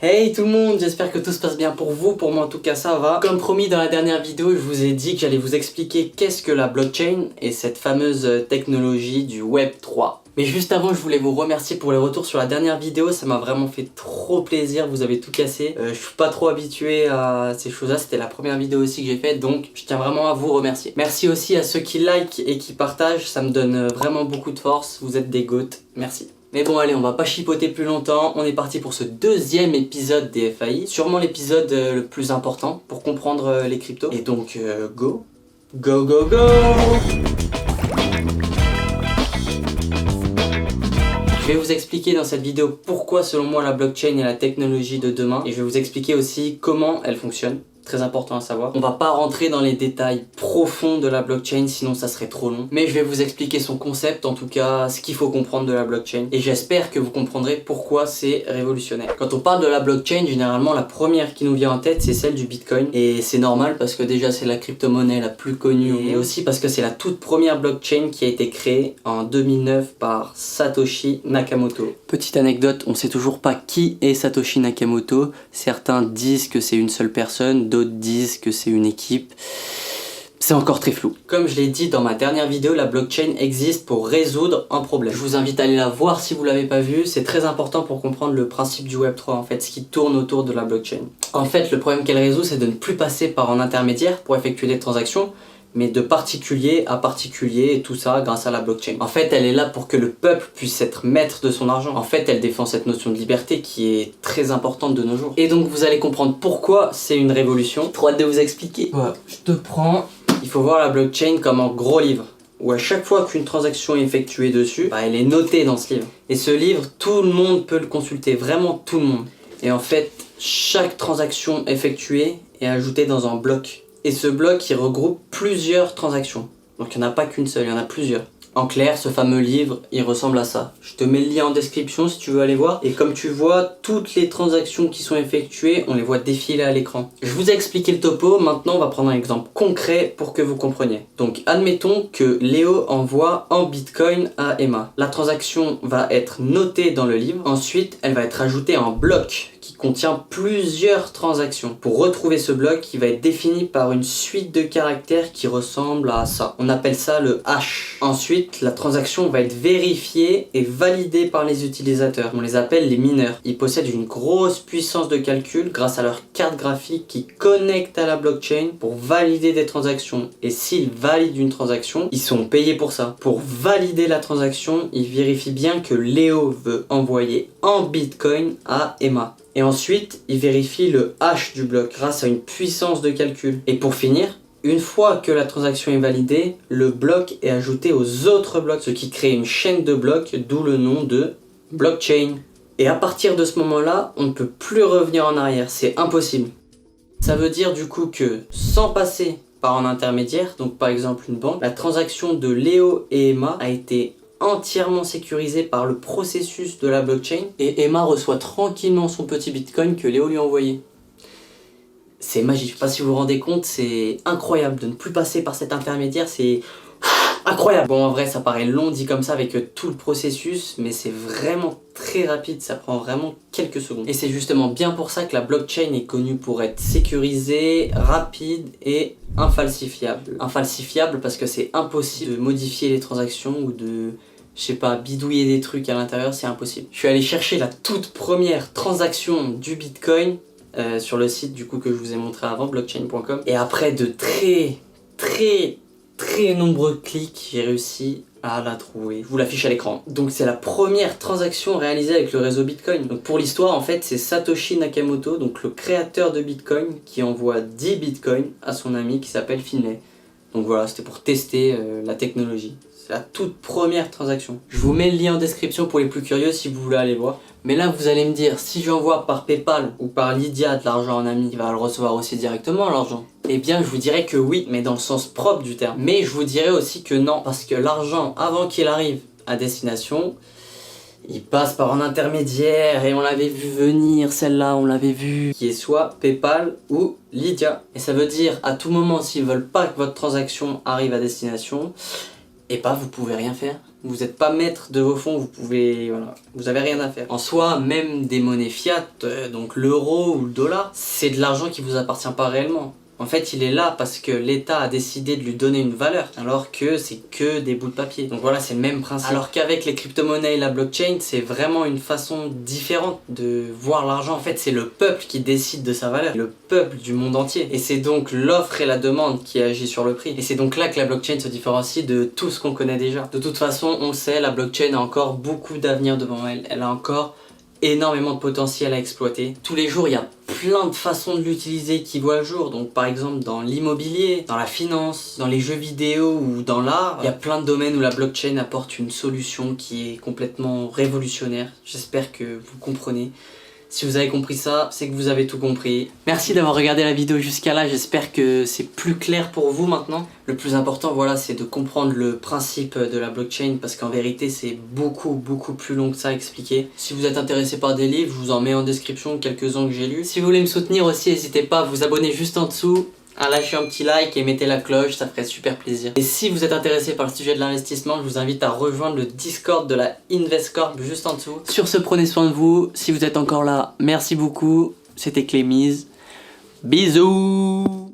Hey tout le monde, j'espère que tout se passe bien pour vous, pour moi en tout cas ça va. Comme promis dans la dernière vidéo, je vous ai dit que j'allais vous expliquer qu'est-ce que la blockchain et cette fameuse technologie du Web 3. Mais juste avant, je voulais vous remercier pour les retours sur la dernière vidéo, ça m'a vraiment fait trop plaisir, vous avez tout cassé. Je suis pas trop habitué à ces choses-là, c'était la première vidéo aussi que j'ai faite, donc je tiens vraiment à vous remercier. Merci aussi à ceux qui like et qui partagent, ça me donne vraiment beaucoup de force, vous êtes des goats, merci. Mais bon allez, on va pas chipoter plus longtemps, on est parti pour ce deuxième épisode des FAI, sûrement l'épisode le plus important pour comprendre les cryptos. Et donc go, go go go. Je vais vous expliquer dans cette vidéo pourquoi selon moi la blockchain est la technologie de demain et je vais vous expliquer aussi comment elle fonctionne. Très important à savoir. On va pas rentrer dans les détails profonds de la blockchain, sinon ça serait trop long. Mais je vais vous expliquer son concept, en tout cas ce qu'il faut comprendre de la blockchain. Et j'espère que vous comprendrez pourquoi c'est révolutionnaire. Quand on parle de la blockchain, généralement la première qui nous vient en tête, c'est celle du Bitcoin. Et c'est normal parce que déjà c'est la crypto-monnaie la plus connue. Et aussi parce que c'est la toute première blockchain qui a été créée en 2009 par Satoshi Nakamoto. Petite anecdote, on sait toujours pas qui est Satoshi Nakamoto. Certains disent que c'est une seule personne, d'autres disent que c'est une équipe. C'est encore très flou. Comme je l'ai dit dans ma dernière vidéo, la blockchain existe pour résoudre un problème. Je vous invite à aller la voir si vous l'avez pas vue. C'est très important pour comprendre le principe du Web 3, en fait, ce qui tourne autour de la blockchain. En fait, le problème qu'elle résout, c'est de ne plus passer par un intermédiaire pour effectuer des transactions, mais de particulier à particulier et tout ça grâce à la blockchain. En fait, elle est là pour que le peuple puisse être maître de son argent. En fait, elle défend cette notion de liberté qui est très importante de nos jours. Et donc, vous allez comprendre pourquoi c'est une révolution. Trop hâte de vous expliquer. Voilà, je te prends. Il faut voir la blockchain comme un gros livre, où à chaque fois qu'une transaction est effectuée dessus, elle est notée dans ce livre. Et ce livre, tout le monde peut le consulter, vraiment tout le monde. Et en fait, chaque transaction effectuée est ajoutée dans un bloc. Et ce bloc, il regroupe plusieurs transactions. Donc il n'y en a pas qu'une seule, il y en a plusieurs. En clair, ce fameux livre, il ressemble à ça. Je te mets le lien en description si tu veux aller voir. Et comme tu vois, toutes les transactions qui sont effectuées, on les voit défiler à l'écran. Je vous ai expliqué le topo, maintenant on va prendre un exemple concret pour que vous compreniez. Donc admettons que Léo envoie un bitcoin à Emma. La transaction va être notée dans le livre. Ensuite, elle va être ajoutée en bloc qui contient plusieurs transactions. Pour retrouver ce bloc, il va être défini par une suite de caractères qui ressemble à ça. On appelle ça le hash. Ensuite, la transaction va être vérifiée et validée par les utilisateurs. On les appelle les mineurs. Ils possèdent une grosse puissance de calcul grâce à leur carte graphique qui connecte à la blockchain pour valider des transactions. Et s'ils valident une transaction, ils sont payés pour ça. Pour valider la transaction, ils vérifient bien que Léo veut envoyer un bitcoin à Emma. Et ensuite, il vérifie le hash du bloc grâce à une puissance de calcul. Et pour finir, une fois que la transaction est validée, le bloc est ajouté aux autres blocs, ce qui crée une chaîne de blocs, d'où le nom de blockchain. Et à partir de ce moment-là, on ne peut plus revenir en arrière, c'est impossible. Ça veut dire du coup que sans passer par un intermédiaire, donc par exemple une banque, la transaction de Léo et Emma a été entièrement sécurisé par le processus de la blockchain et Emma reçoit tranquillement son petit bitcoin que Léo lui a envoyé. C'est magique, je sais pas si vous vous rendez compte, c'est incroyable de ne plus passer par cet intermédiaire, c'est incroyable. Bon, en vrai ça paraît long dit comme ça avec tout le processus, mais c'est vraiment très rapide, ça prend vraiment quelques secondes. Et c'est justement bien pour ça que la blockchain est connue pour être sécurisée, rapide et infalsifiable. Infalsifiable parce que c'est impossible de modifier les transactions ou de, je sais pas, bidouiller des trucs à l'intérieur, c'est impossible. Je suis allé chercher la toute première transaction du Bitcoin sur le site du coup que je vous ai montré avant, blockchain.com. Et après de très nombreux clics, j'ai réussi à la trouver. Je vous l'affiche à l'écran. Donc c'est la première transaction réalisée avec le réseau Bitcoin. Donc pour l'histoire, en fait, c'est Satoshi Nakamoto, donc le créateur de Bitcoin, qui envoie 10 Bitcoins à son ami qui s'appelle Finlay. Donc voilà, c'était pour tester la technologie. C'est la toute première transaction. Je vous mets le lien en description pour les plus curieux si vous voulez aller voir. Mais là, vous allez me dire, si j'envoie par PayPal ou par Lydia de l'argent à un ami, il va le recevoir aussi directement, l'argent. Eh bien, je vous dirais que oui, mais dans le sens propre du terme. Mais je vous dirais aussi que non, parce que l'argent, avant qu'il arrive à destination, il passe par un intermédiaire et on l'avait vu venir, celle-là, on l'avait vu, qui est soit PayPal ou Lydia. Et ça veut dire, à tout moment, s'ils veulent pas que votre transaction arrive à destination, et bah vous pouvez rien faire. Vous n'êtes pas maître de vos fonds, voilà, vous avez rien à faire. En soi, même des monnaies fiat, donc l'euro ou le dollar, c'est de l'argent qui vous appartient pas réellement. En fait, il est là parce que l'État a décidé de lui donner une valeur, alors que c'est que des bouts de papier. Donc voilà, c'est le même principe. Alors qu'avec les crypto-monnaies et la blockchain, c'est vraiment une façon différente de voir l'argent. En fait, c'est le peuple qui décide de sa valeur, le peuple du monde entier. Et c'est donc l'offre et la demande qui agit sur le prix. Et c'est donc là que la blockchain se différencie de tout ce qu'on connaît déjà. De toute façon, on le sait, la blockchain a encore beaucoup d'avenir devant elle. Elle a encore énormément de potentiel à exploiter. Tous les jours, il y a plein de façons de l'utiliser qui voient le jour. Donc par exemple dans l'immobilier, dans la finance, dans les jeux vidéo ou dans l'art, il y a plein de domaines où la blockchain apporte une solution qui est complètement révolutionnaire. J'espère que vous comprenez. Si vous avez compris ça, c'est que vous avez tout compris. Merci d'avoir regardé la vidéo jusqu'à là, j'espère que c'est plus clair pour vous maintenant. Le plus important, voilà, c'est de comprendre le principe de la blockchain parce qu'en vérité, c'est beaucoup plus long que ça à expliquer. Si vous êtes intéressé par des livres, je vous en mets en description quelques-uns que j'ai lus. Si vous voulez me soutenir aussi, n'hésitez pas à vous abonner juste en dessous, à lâcher un petit like et mettez la cloche, ça ferait super plaisir. Et si vous êtes intéressé par le sujet de l'investissement, je vous invite à rejoindre le Discord de la InvestCorp juste en dessous. Sur ce, prenez soin de vous. Si vous êtes encore là, merci beaucoup. C'était Clémise. Bisous.